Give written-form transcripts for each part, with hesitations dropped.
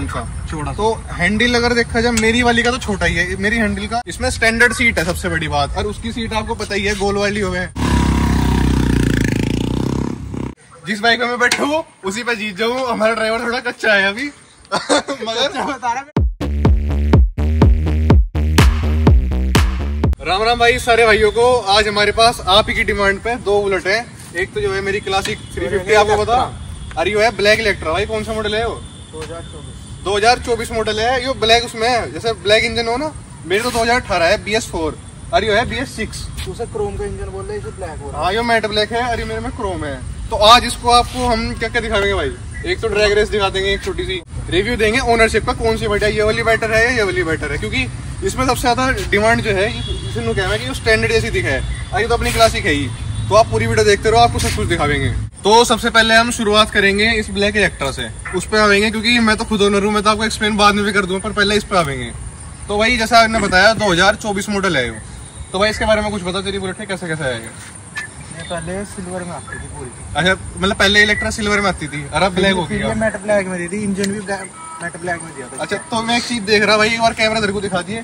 Round सा छोटा। तो हैंडल अगर देखा जाए मेरी वाली का तो छोटा ही है, मेरी हैंडल का। इसमें स्टैंडर्ड सीट है सबसे बड़ी बात, और उसकी सीट आपको पता ही है गोल वाली हो गए। जिस बाइक में मैं बैठा हूँ उसी पे जीत जाऊँ। हमारा ड्राइवर थोड़ा कच्चा है अभी मगर बता रहा। राम राम भाई सारे भाइयों को। आज हमारे पास आप ही की डिमांड पे दो बुलेट है। एक तो जो है मेरी क्लासिक 350 आपको बता, अरे ये है ब्लैक इलेक्ट्रा। भाई कौन सा मॉडल है वो? 2024 मॉडल है। ये ब्लैक उसमें है, जैसे ब्लैक इंजन हो ना, मेरे तो 2018 है BS4, अरे ये है BS6। उसे क्रोम का इंजन बोल रहे हैं, इसे ब्लैक हो रहा है। हाँ ये मैट ब्लैक है, अरे मेरे में क्रोम है। तो आज इसको आपको हम क्या क्या दिखाएंगे भाई? एक तो ड्रैग रेस दिखा देंगे, एक छोटी सी रिव्यू देंगे ओनरशिप का, कौन सी बेटर, ये वाली बेटर है या ये वाली बेटर है, क्योंकि इसमें सबसे ज्यादा डिमांड जो है इसमें क्या है कि स्टैंडर्ड जैसी दिखा है। अरे तो अपनी क्लासिक है ही, तो आप पूरी वीडियो देखते रहो, आपको सब कुछ दिखाएंगे। तो सबसे पहले हम शुरुआत करेंगे इस ब्लैक इलेक्ट्रा से, उस पर आवेंगे क्योंकि मैं तो खुद ओनर हूँ, मैं तो आपको एक्सप्लेन बाद में भी कर दूंगा, पर पहले इस पे आवेंगे। तो भाई जैसा आपने बताया 2024 मॉडल है वो, तो भाई इसके बारे में कुछ बता, तेरी बुलेट है कैसे कैसे आएगा? पहले सिल्वर में आती थी पूरी। अच्छा, मतलब पहले इलेक्ट्रा सिल्वर में आती थी और अब ब्लैक हो गई। ये मैट ब्लैक में दी थी, इंजन भी मैट ब्लैक में दिया था। अच्छा, तो मैं एक चीज देख रहा भाई, एक बार कैमरा तेरे को दिखा दिए।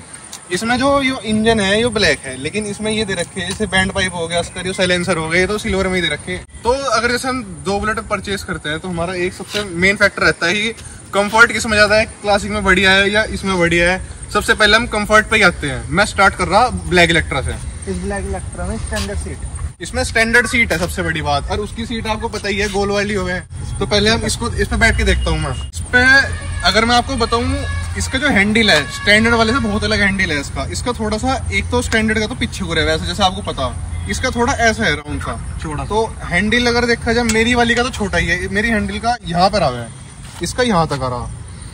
इसमें जो ये इंजन है ये ब्लैक है, लेकिन इसमें ये दे रखे है जैसे बैंड पाइप हो गया, उसका साइलेंसर हो गया, ये तो सिल्वर में ही दे रखे। तो अगर जैसे हम दो बुलेट परचेज करते हैं तो हमारा एक सबसे मेन फैक्टर रहता है कि कंफर्ट किस में ज्यादा है, क्लासिक में बढ़िया है या इसमें बढ़िया है। सबसे पहले हम कंफर्ट पे ही आते हैं। मैं स्टार्ट कर रहा ब्लैक इलेक्ट्रा से। इस ब्लैक इलेक्ट्रा में स्टैंडर्ड सीट, इसमें स्टैंडर्ड सीट है सबसे बड़ी बात, और उसकी सीट आपको पता ही है गोल वाली हो गए। तो पहले हम इसको इस पे बैठ के देखता हूँ मैं। इस पे अगर मैं आपको बताऊं, इसका जो हैंडल है स्टैंडर्ड वाले से बहुत अलग हैंडल है इसका। इसका थोड़ा सा, एक तो स्टैंडर्ड का तो पीछे को रहा है वैसे, जैसे आपको पता, इसका थोड़ा ऐसा है राउंड सा छोटा। तो हैंडल अगर देखा जाए मेरी वाली का तो छोटा ही है, मेरी हैंडल का यहाँ पर आ रहा है, इसका यहाँ तक आ रहा।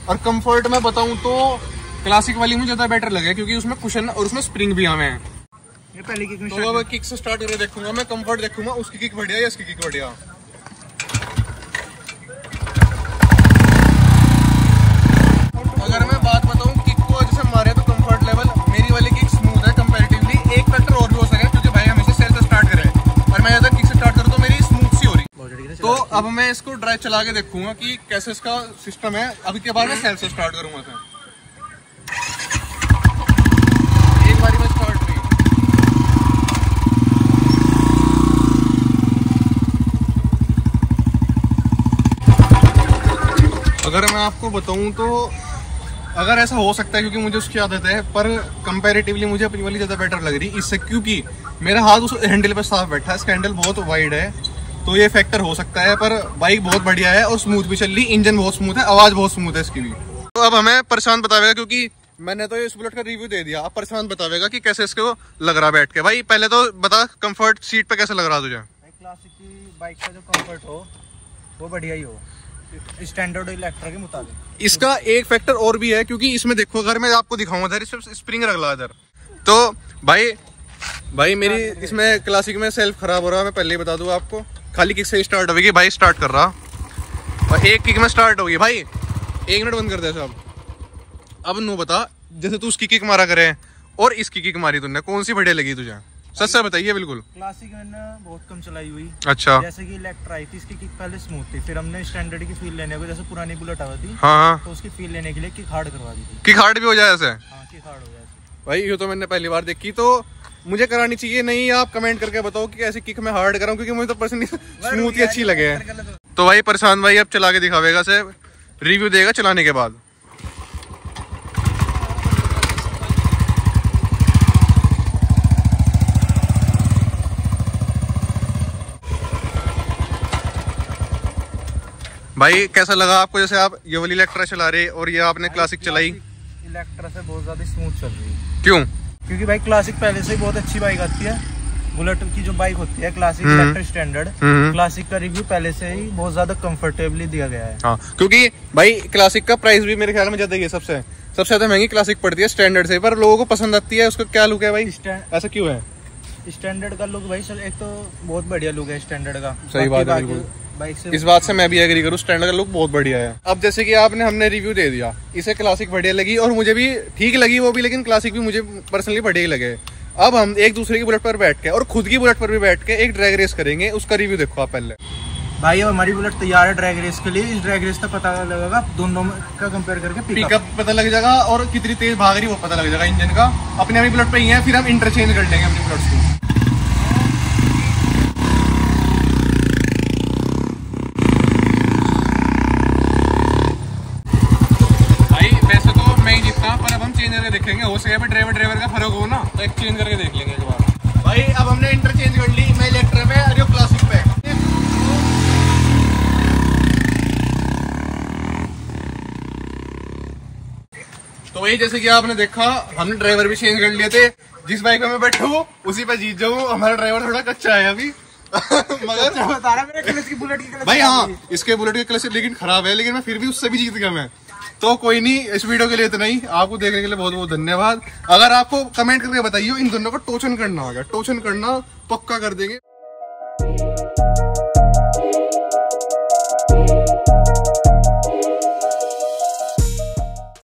और कंफर्ट में बताऊं तो क्लासिक वाली मुझे ज्यादा बेटर लगे, क्योंकि उसमें कुशन और उसमें स्प्रिंग भी आवे हैं। ये पहली किक में तो अब किक से स्टार्ट करके देखूंगा मैं, कंफर्ट देखूंगा, उसकी किक बढ़िया या इसकी किक बढ़िया। अगर मैं बात बताऊं किक को जैसे मारे तो कंफर्ट लेवल मेरी वाली किक स्मूथ है कंपैरेटिवली। एक फैक्टर और भी हो सके क्योंकि भाई हमेशा सेल से स्टार्ट करे, और मैं ज्यादा किक से स्टार्ट करूं तो मेरी स्मूथ सी हो रही। तो अब मैं इसको ड्राइव चला के देखूंगा कि कैसे इसका सिस्टम है। अभी के बाद मैं सेल से स्टार्ट करूंगा सर। एक बारी में स्टार्ट हुई, अगर मैं आपको बताऊं तो अगर ऐसा हो सकता है क्योंकि मुझे उसकी आदत है, पर कंपैरेटिवली मुझे अपनी वाली ज़्यादा बेटर लग रही इससे, क्योंकि मेरा हाथ उस हैंडल पे साफ बैठा है। इसका हैंडल बहुत वाइड है, तो ये फैक्टर हो सकता है, पर बाइक बहुत बढ़िया है और स्मूथ भी चल रही, इंजन बहुत स्मूथ है, आवाज़ बहुत स्मूथ है इसकी भी। तो अब हमें प्रशांत बतावेगा, क्योंकि मैंने तो इस बुलेट का रिव्यू दे दिया, अब प्रशांत बतावेगा कि कैसे इसको लग रहा बैठ के। भाई पहले तो बता कंफर्ट सीट पे कैसे लग रहा तुझे? क्लासिक की बाइक का जो कंफर्ट हो वो बढ़िया ही हो स्टैंडर्ड इलेक्ट्रा के मुताबिक। इसका एक फैक्टर और भी है, क्योंकि इसमें देखो, अगर मैं आपको दिखाऊंगा इधर इस स्प्रिंग रख ला इधर, तो भाई मेरी इसमें क्लासिक में सेल्फ खराब हो रहा है, मैं पहले ही बता दूं आपको। खाली किक से स्टार्ट होगी भाई, स्टार्ट कर रहा और एक किक में स्टार्ट होगी भाई, 1 मिनट बंद कर दे सब। अब नू बता, जैसे तू उसकी किक मारा करे और इसकी किक मारी तूने, कौन सी बढ़िया लगी तुझे? सच से बताइए बिल्कुल। क्लासिक मैंने बहुत कम चलाई हुई। अच्छा, जैसे कि इलेक्ट्रा आई थी, इसकी किक पहले स्मूथ थी, फिर हमने स्टैंडर्ड की फील लेने को, जैसे पुरानी बुलेट आती थी, हाँ, तो उसकी फील लेने के लिए किक हार्ड करवा दी थी। किक हार्ड भी हो जाए ऐसे? हाँ, किक हार्ड हो जाए भाई। ये तो मैंने पहली बार देखी, तो मुझे करानी चाहिए नहीं? आप कमेंट करके बताओ कि ऐसी किक मैं हार्ड कराऊं, क्योंकि मुझे तो पर्सनली स्मूथ ही अच्छी लगे है। तो भाई प्रशांत भाई अब चला के दिखावेगा, से रिव्यू देगा चलाने के बाद। भाई कैसा लगा आपको, जैसे आप ये वाली इलेक्ट्रा चला रहे और ये आपने क्लासिक चलाई? इलेक्ट्रा से बहुत ज्यादा स्मूथ चल रही है। क्यों? क्योंकि भाई क्लासिक पहले से ही बहुत अच्छी बाइक आती है। बुलेट की जो बाइक होती है क्लासिक इलेक्ट्रा स्टैंडर्ड, क्लासिक का रिव्यू पहले से ही बहुत ज्यादा कंफर्टेबली दिया गया है। हाँ, क्योंकि भाई क्लासिक का प्राइस भी मेरे ख्याल में ज्यादा ही है, सबसे ज्यादा महंगी क्लासिक पड़ती है स्टैंडर्ड से, पर लोगों को पसंद आती है। उसका क्या लुक है भाई, ऐसा क्यों है? स्टैंडर्ड का लुक भाई एक तो बहुत बढ़िया लुक है स्टैंडर्ड का। सही बात है, बिल्कुल बाइक से इस बात से मैं भी एग्री करूँ, स्टैंडर्ड का लुक बहुत बढ़िया है। अब जैसे कि हमने रिव्यू दे दिया, इसे क्लासिक बढ़िया लगी और मुझे भी ठीक लगी वो भी, लेकिन क्लासिक भी मुझे पर्सनली बढ़िया लगे। अब हम एक दूसरे की बुलेट पर बैठ के और खुद की बुलेट पर भी बैठ के एक ड्रैग रेस करेंगे, उसका रिव्यू देखो आप पहले। भाई अब हमारी बुलेट तैयार है ड्रैग रेस के लिए। इस ड्रैग रेस का पता लगेगा दोनों का कंपेयर करके पिकअप पता लग जाएगा और कितनी तेज भाग रही वो पता लग जाएगा इंजन का। अपने अपनी बुलेट पे ही है, फिर हम इंटरचेंज कर लेंगे अपनी बुलेट्स को। पर अब हम चेंज करके देखेंगे, हो सके ड्राइवर का फर्क हो ना तो एक्सचेंज करके देख लेंगे एक बार। भाई अब हमने इंटरचेंज कर ली, मैं इलेक्ट्रा पे और क्लासिक पे। तो वही जैसे कि आपने देखा हमने ड्राइवर भी चेंज कर लिए थे। जिस बाइक में मैं बैठूं उसी पे जीत जाऊं। हमारा ड्राइवर थोड़ा कच्चा है अभी मगर बता रहा मेरे क्लच की बुलेट की क्लच भाई हाँ इसके बुलेट की क्लच लेकिन खराब है, लेकिन मैं फिर भी उससे भी जीत गया मैं। तो कोई नहीं, इस वीडियो के लिए इतना ही। आपको देखने के लिए बहुत बहुत धन्यवाद। अगर आपको कमेंट करके बताइए इन दोनों को टोचन करना होगा, टोचन करना पक्का कर देंगे।